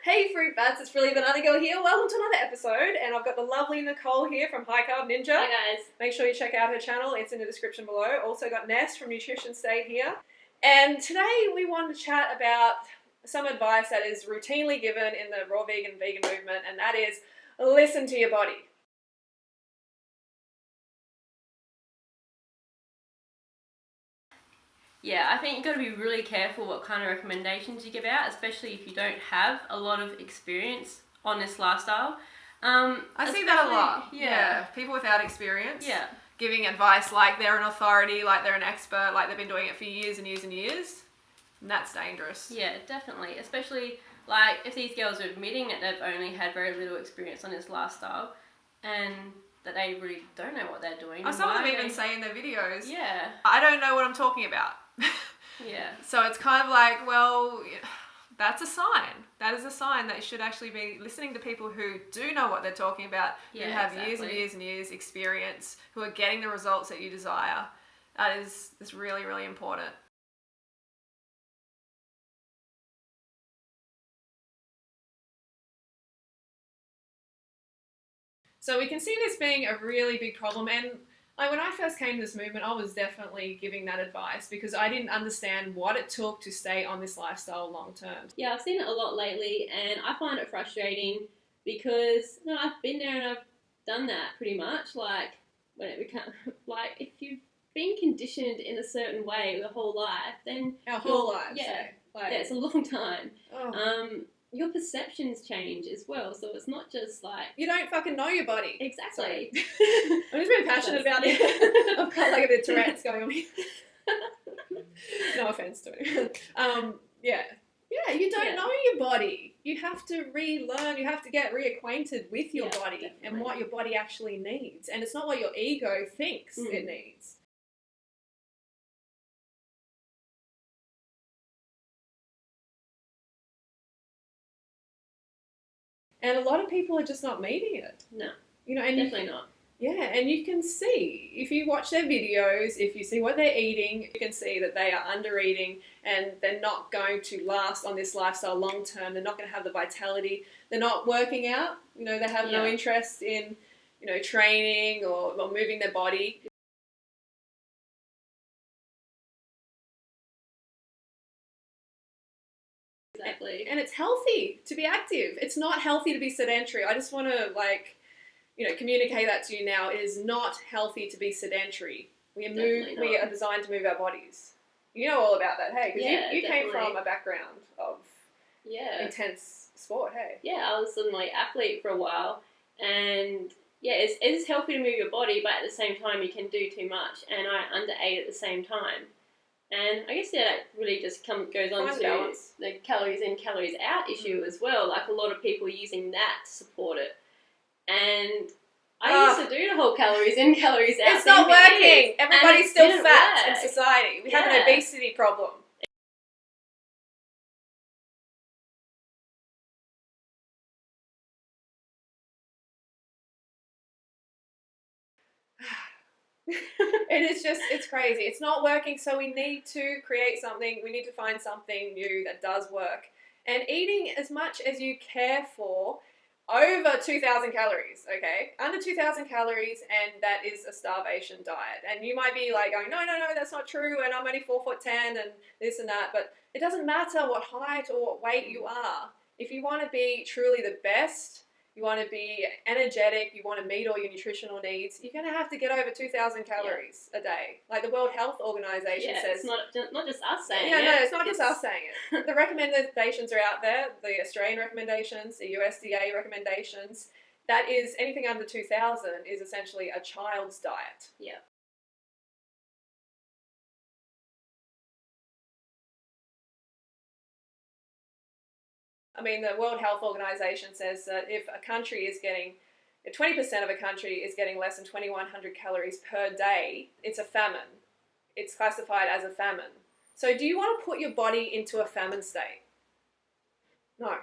Hey Fruit Bats, it's Brilliant Banana Girl here. Welcome to another episode, and I've got the lovely Nicole here from High Carb Ninja. Hi guys. Make sure you check out her channel, it's in the description below. Also got Ness from Nutrition State here. And today we want to chat about some advice that is routinely given in the raw vegan movement, and that is listen to your body. Yeah, I think you've got to be really careful what kind of recommendations you give out, especially if you don't have a lot of experience on this lifestyle. I see that a lot. Yeah. People without experience. Yeah. Giving advice like they're an authority, like they're an expert, like they've been doing it for years and years and years. And that's dangerous. Yeah, definitely. Especially like if these girls are admitting that they've only had very little experience on this lifestyle and that they really don't know what they're doing. Some of them even say in their videos, yeah, I don't know what I'm talking about. Yeah. So it's kind of like, well, that's a sign. That is a sign that you should actually be listening to people who do know what they're talking about, who have years and years and years experience, who are getting the results that you desire. That is really, really important. So we can see this being a really big problem, and like when I first came to this movement, I was definitely giving that advice because I didn't understand what it took to stay on this lifestyle long term. Yeah, I've seen it a lot lately, and I find it frustrating because I've been there and I've done that pretty much. Like when it becomes like if you've been conditioned in a certain way your whole life, then Our whole lives. yeah, Like, yeah, it's a long time. oh. Your perceptions change as well, so it's not just like You don't fucking know your body. exactly. I'm just very passionate about it. I've got like a bit of Tourette's going on here. No offense to it. Yeah, you don't know your body. You have to relearn. You have to get reacquainted with your body definitely. and what your body actually needs. And it's not what your ego thinks it needs. And a lot of people are just not meeting it. No, you know, and definitely not. Yeah, and you can see, if you watch their videos, if you see what they're eating, you can see that they are under eating and they're not going to last on this lifestyle long term. They're not going to have the vitality. They're not working out. You know, they have no interest in, training or moving their body. Exactly. And it's healthy to be active. It's not healthy to be sedentary. I just want to, communicate that to you now. It is not healthy to be sedentary. We are designed to move our bodies. You know all about that, hey? Because you came from a background of intense sport, hey? Yeah, I was an athlete for a while, and it's healthy to move your body, but at the same time you can do too much, and I underate at the same time. And I guess that really just goes on to balance. The calories in, calories out issue as well. Like a lot of people using that to support it. And I used to do the whole calories in, calories out. It's not working. Everybody's still fat in society. We have an obesity problem. It's crazy. It's not working, so we need to create something. We need to find something new that does work. And eating as much as you care for, over 2,000 calories, okay? Under 2,000 calories, and that is a starvation diet. And you might be like going, no, that's not true, and I'm only 4'10" and this and that, but it doesn't matter what height or what weight you are. If you want to be truly the best, you want to be energetic, you want to meet all your nutritional needs, you're going to have to get over 2,000 calories a day. Like the World Health Organization says. It's not just us saying it. Yeah, no, it's not just us saying it. The recommendations are out there, the Australian recommendations, the USDA recommendations. That is, anything under 2,000 is essentially a child's diet. Yeah. I mean, the World Health Organization says that if 20% of a country is getting less than 2,100 calories per day, it's a famine. It's classified as a famine. So do you want to put your body into a famine state? No.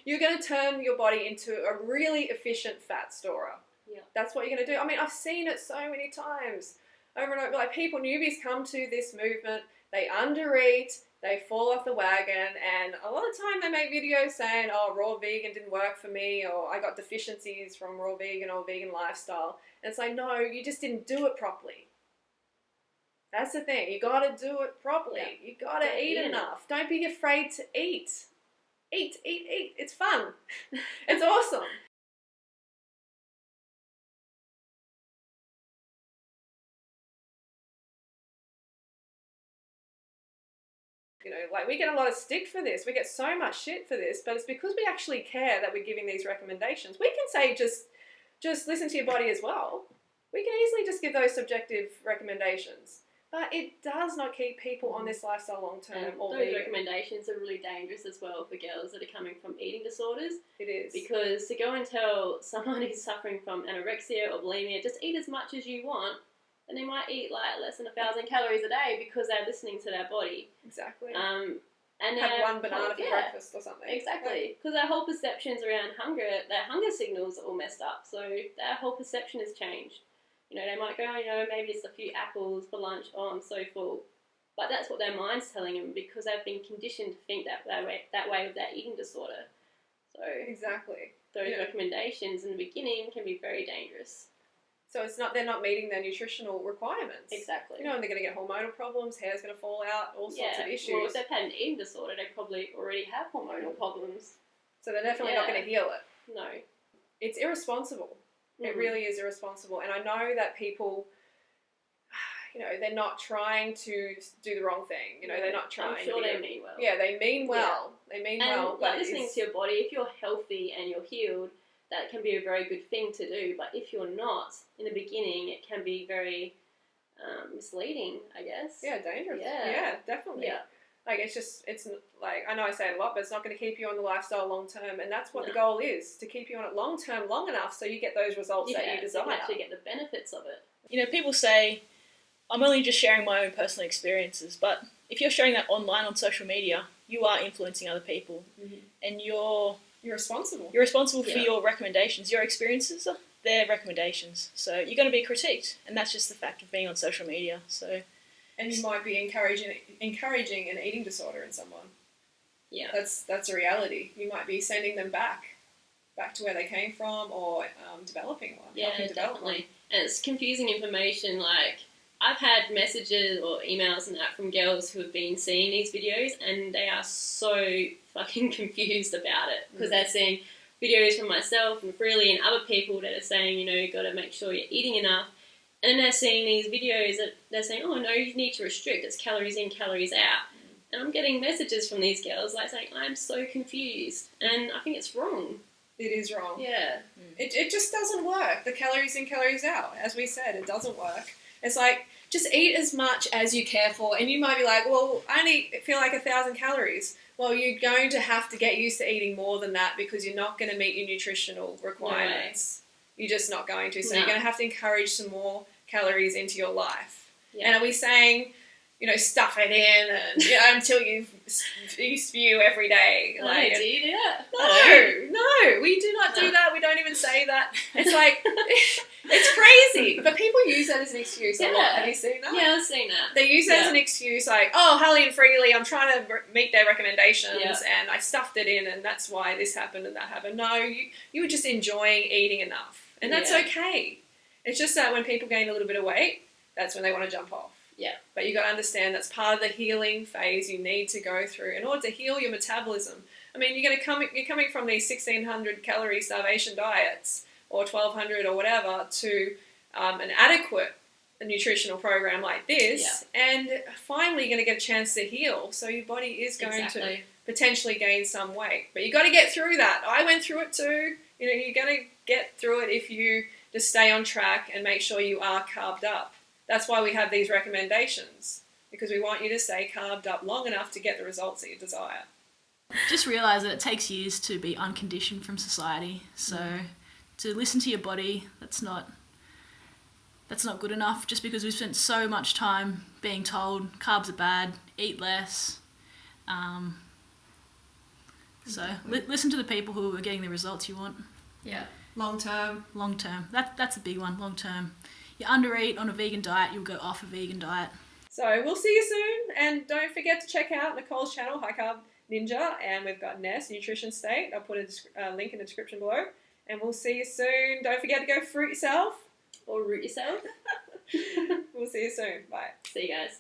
You're going to turn your body into a really efficient fat storer. Yeah. That's what you're going to do. I mean, I've seen it so many times over and over. Like newbies come to this movement, they undereat, They fall off the wagon, and a lot of time they make videos saying, oh, raw vegan didn't work for me, or I got deficiencies from raw vegan or vegan lifestyle. And it's like, no, you just didn't do it properly. That's the thing. You got to do it properly. Yeah. You got to eat enough. Don't be afraid to eat. Eat. It's fun. It's awesome. You know, like, we get a lot of stick for this. We get so much shit for this, but it's because we actually care that we're giving these recommendations. We can say just listen to your body as well. We can easily just give those subjective recommendations, but it does not keep people on this lifestyle long term. Those recommendations are really dangerous as well for girls that are coming from eating disorders. It is. Because to go and tell someone who's suffering from anorexia or bulimia, just eat as much as you want, and they might eat like less than 1,000 calories a day because they're listening to their body. Exactly. And have one banana for breakfast or something. Exactly. Because their whole perceptions around hunger, their hunger signals are all messed up. So their whole perception has changed. You know, they might go, maybe it's a few apples for lunch. Oh, I'm so full. But that's what their mind's telling them because they've been conditioned to think that way with their eating disorder. So exactly. Those recommendations in the beginning can be very dangerous. So they're not meeting their nutritional requirements. Exactly. And they're going to get hormonal problems, hair's going to fall out, all sorts of issues. Well, if they've had an eating disorder, they probably already have hormonal problems. So they're definitely not going to heal it. No. It's irresponsible. It really is irresponsible. And I know that people, they're not trying to do the wrong thing. They're not trying. I'm sure they mean well. Yeah, they mean well. Yeah. They mean well. But listening to your body, if you're healthy and you're healed, that can be a very good thing to do. But if you're not, in the beginning, it can be very misleading, I guess. Yeah, dangerous. Yeah, definitely. Yeah. Like, it's like, I know I say it a lot, but it's not going to keep you on the lifestyle long term. And that's what the goal is, to keep you on it long term, long enough so you get those results that you desire. You can actually get the benefits of it. People say, I'm only just sharing my own personal experiences, but if you're sharing that online on social media, you are influencing other people. Mm-hmm. And you're responsible. You're responsible for your recommendations. Your experiences are their recommendations. So you're going to be critiqued. And that's just the fact of being on social media. So... And you might be encouraging an eating disorder in someone. Yeah. That's a reality. You might be sending them back to where they came from, or developing one. Yeah, definitely. And it's confusing information. Like, I've had messages or emails and that from girls who have been seeing these videos, and they are so fucking confused about it because they're seeing videos from myself and Freely and other people that are saying, you've got to make sure you're eating enough. And then they're seeing these videos that they're saying, oh, no, you need to restrict. It's calories in, calories out. And I'm getting messages from these girls like saying, I'm so confused. And I think it's wrong. It is wrong. Yeah. It just doesn't work. The calories in, calories out. As we said, it doesn't work. It's like, just eat as much as you care for. And you might be like, well, I only feel like 1,000 calories. Well, you're going to have to get used to eating more than that because you're not going to meet your nutritional requirements. You're just not going to. So you're going to have to encourage some more calories into your life. Yeah. And are we saying, stuff it in and until you spew every day? Like, do you do that? No, we do not do that. We don't even say that. It's like, it's crazy. But people use that as an excuse a lot. Have you seen that? Yeah, I've seen that. They use that as an excuse, like, oh, Hallie and Freely, I'm trying to meet their recommendations and I stuffed it in and that's why this happened and that happened. No, you were just enjoying eating enough. And that's okay. It's just that when people gain a little bit of weight, that's when they want to jump off. Yeah. But you got to understand that's part of the healing phase you need to go through in order to heal your metabolism. I mean, you're coming from these 1,600 calorie starvation diets or 1,200 or whatever to an adequate nutritional program like this, and finally you're going to get a chance to heal. So your body is going to potentially gain some weight. But you got to get through that. I went through it too. You're going to get through it if you just stay on track and make sure you are carved up. That's why we have these recommendations, because we want you to stay carved up long enough to get the results that you desire. Just realise that it takes years to be unconditioned from society. So to listen to your body, that's not good enough. Just because we've spent so much time being told carbs are bad, eat less. Listen to the people who are getting the results you want. Yeah. Long term. That's a big one, long term. You undereat on a vegan diet, you'll go off a vegan diet. So we'll see you soon, and don't forget to check out Nicole's channel, High Carb Ninja, and we've got Ness, Nutrition State. I'll put a link in the description below, and we'll see you soon. Don't forget to go fruit yourself. Or root yourself. We'll see you soon. Bye. See you guys.